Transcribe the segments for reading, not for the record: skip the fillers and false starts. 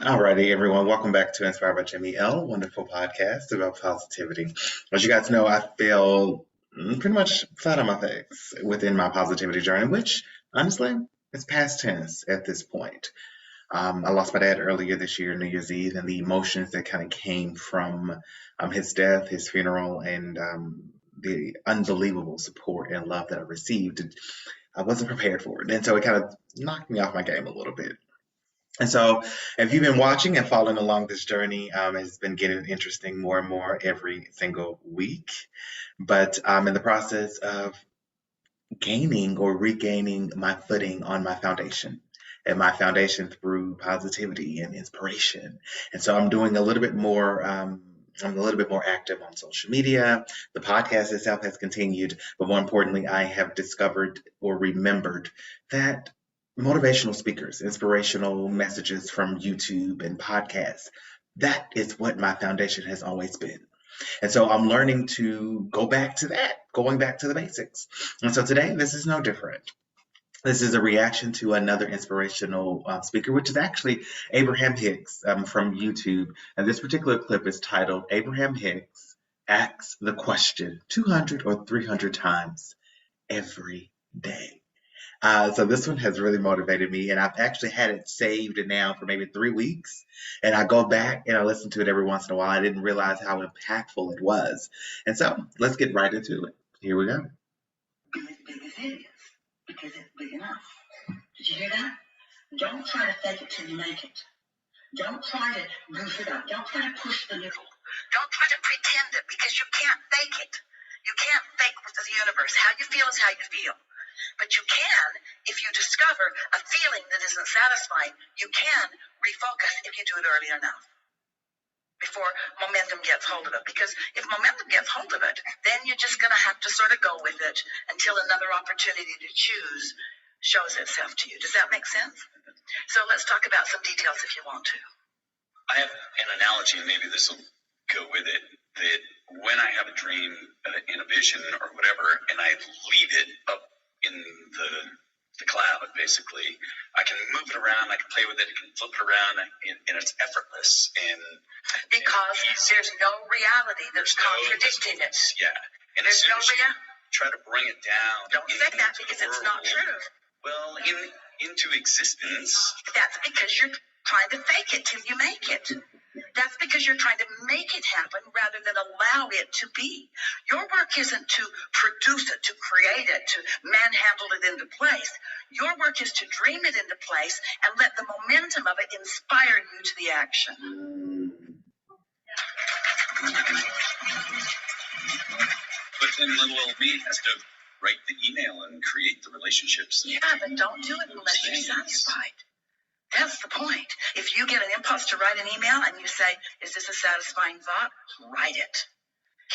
Alrighty, everyone. Welcome back to Inspired by Jimmy L. Wonderful podcast about positivity. As you guys know, I feel pretty much flat on my face within my positivity journey, which honestly is past tense at this point. I lost my dad earlier this year, New Year's Eve, and the emotions that kind of came from his death, his funeral, and the unbelievable support and love that I received. I wasn't prepared for it, and so it kind of knocked me off my game a little bit. And so, if you've been watching and following along this journey, it's been getting interesting more and more every single week. But I'm in the process of gaining or regaining my footing on my foundation. And my foundation through positivity and inspiration. And so I'm doing a little bit more. I'm a little bit more active on social media. The podcast itself has continued, but more importantly, I have discovered or remembered that motivational speakers, inspirational messages from YouTube and podcasts, that is what my foundation has always been. And so I'm learning to go back to that, going back to the basics. And so today, this is no different. This is a reaction to another inspirational speaker, which is actually Abraham Hicks from YouTube. And this particular clip is titled Abraham Hicks Asks the Question 200 or 300 Times Every Day. So this one has really motivated me, and I've actually had it saved now for maybe 3 weeks. And I go back and I listen to it every once in a while. I didn't realize how impactful it was. And so let's get right into it. Here we go. Be as big as it is, because it's big enough. Did you hear that? Don't try to fake it till you make it. Don't try to goof it up. Don't try to push the needle. Don't try to pretend it, because you can't fake it. You can't fake with the universe. How you feel is how you feel. But you can, if you discover a feeling that isn't satisfying, you can refocus if you do it early enough, before momentum gets hold of it. Because if momentum gets hold of it, then you're just going to have to sort of go with it until another opportunity to choose shows itself to you. Does that make sense? So let's talk about some details if you want to. I have an analogy, and maybe this will go with it, that when I have a dream in a vision or whatever, and I leave it up in the cloud, basically, I can move it around, I can play with it, I can flip it around, and it's effortless. Because there's no reality that's contradicting it. Yeah. And there's no reality. Try to bring it down. Don't say that, because it's not true. Well, into existence. That's because you're trying to fake it till you make it. That's because you're trying to make it happen rather than allow it to be. Your work isn't to produce it, to create it, to manhandle it into place. Your work is to dream it into place and let the momentum of it inspire you to the action. But then little old me has to write the email and create the relationships. Yeah, but don't do it unless you're satisfied. That's the point. If you get an impulse to write an email and you say, is this a satisfying thought? Write it.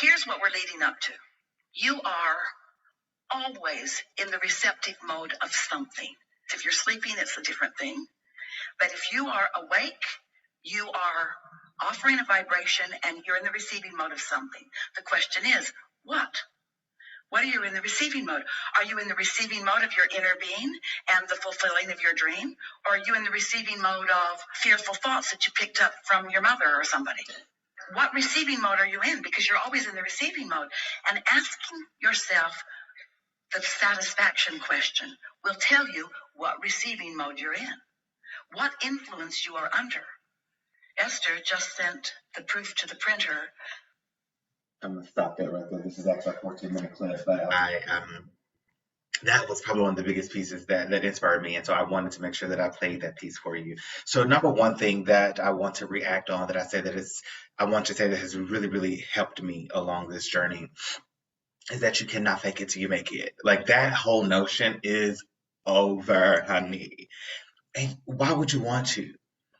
Here's what we're leading up to. You are always in the receptive mode of something. If you're sleeping, it's a different thing. But if you are awake, you are offering a vibration and you're in the receiving mode of something. The question is, what? What are you in the receiving mode? Are you in the receiving mode of your inner being and the fulfilling of your dream? Or are you in the receiving mode of fearful thoughts that you picked up from your mother or somebody? What receiving mode are you in? Because you're always in the receiving mode. And asking yourself the satisfaction question will tell you what receiving mode you're in, what influence you are under. Esther just sent the proof to the printer. I'm gonna stop that right there. This is actually a 14-minute clip, but that was probably one of the biggest pieces that inspired me, and so I wanted to make sure that I played that piece for you. So, number one thing that I want to react on, I want to say that has really, really helped me along this journey, is that you cannot fake it till you make it. Like, that whole notion is over, honey. And why would you want to?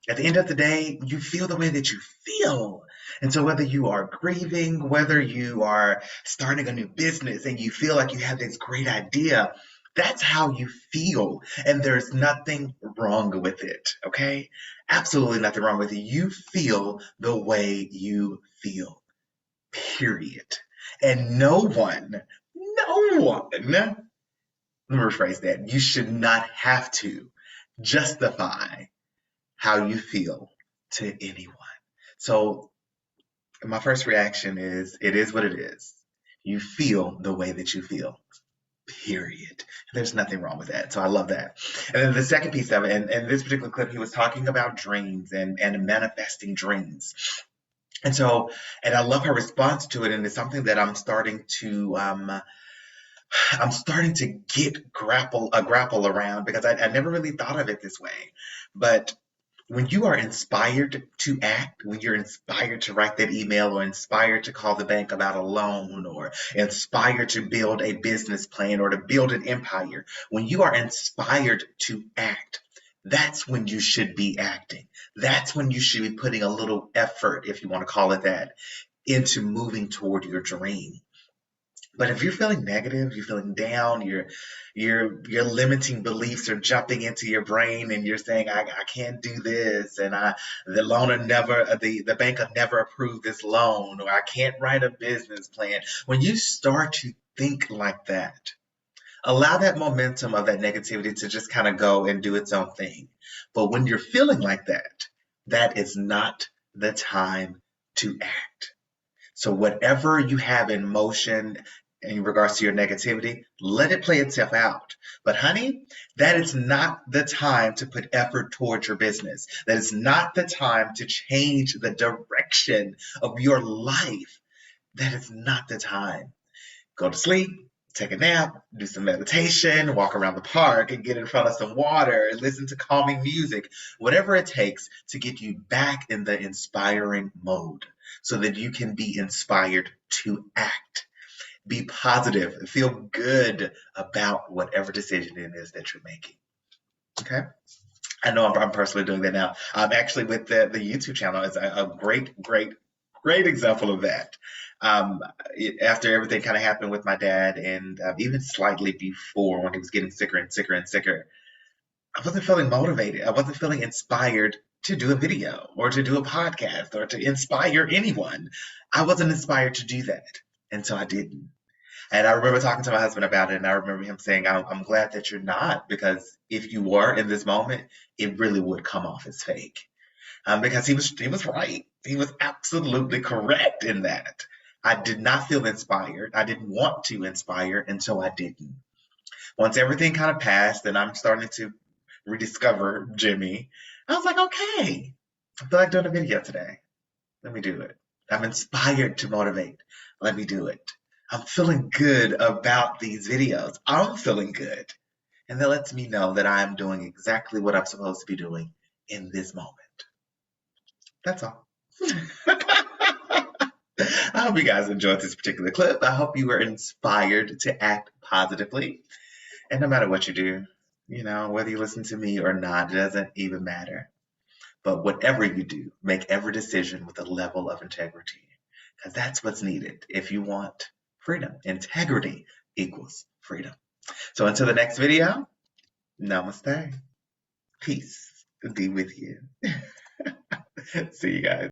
At the end of the day, you feel the way that you feel. And so whether you are grieving, whether you are starting a new business and you feel like you have this great idea, that's how you feel. And there's nothing wrong with it, okay? Absolutely nothing wrong with it. You feel the way you feel, period. And no one, let me rephrase that. You should not have to justify how you feel to anyone. So my first reaction is, it is what it is. You feel the way that you feel, period. There's nothing wrong with that. So I love that. And then the second piece of it, and in this particular clip, he was talking about dreams and manifesting dreams. And so, and I love her response to it, and it's something that I'm starting to grapple around, because I never really thought of it this way. But when you are inspired to act, when you're inspired to write that email, or inspired to call the bank about a loan, or inspired to build a business plan, or to build an empire, when you are inspired to act, that's when you should be acting. That's when you should be putting a little effort, if you want to call it that, into moving toward your dream. But if you're feeling negative, you're feeling down, your limiting beliefs are jumping into your brain, and you're saying, I can't do this, and the bank will never approve this loan, or I can't write a business plan. When you start to think like that, allow that momentum of that negativity to just kind of go and do its own thing. But when you're feeling like that, that is not the time to act. So whatever you have in motion in regards to your negativity, let it play itself out. But honey, that is not the time to put effort towards your business. That is not the time to change the direction of your life. That is not the time. Go to sleep, take a nap, do some meditation, walk around the park and get in front of some water, and listen to calming music, whatever it takes to get you back in the inspiring mode, so that you can be inspired to act. Be positive, feel good about whatever decision it is that you're making. Okay? I know I'm personally doing that now. Actually, with the YouTube channel is a great example of that. After everything kind of happened with my dad, and even slightly before, when he was getting sicker and sicker and sicker, I wasn't feeling motivated. I wasn't feeling inspired to do a video, or to do a podcast, or to inspire anyone. I wasn't inspired to do that. And so I didn't. And I remember talking to my husband about it, and I remember him saying, I'm glad that you're not, because if you were in this moment, it really would come off as fake. Because he was right. He was absolutely correct in that. I did not feel inspired. I didn't want to inspire, and so I didn't. Once everything kind of passed, and I'm starting to rediscover Jimmy, I was like, okay, I feel like doing a video today. Let me do it. I'm inspired to motivate. Let me do it. I'm feeling good about these videos. I'm feeling good. And that lets me know that I'm doing exactly what I'm supposed to be doing in this moment. That's all. I hope you guys enjoyed this particular clip. I hope you were inspired to act positively. And no matter what you do, whether you listen to me or not, it doesn't even matter. But whatever you do, make every decision with a level of integrity, because that's what's needed if you want freedom. Integrity equals freedom. So until the next video, namaste. Peace be with you. See you guys.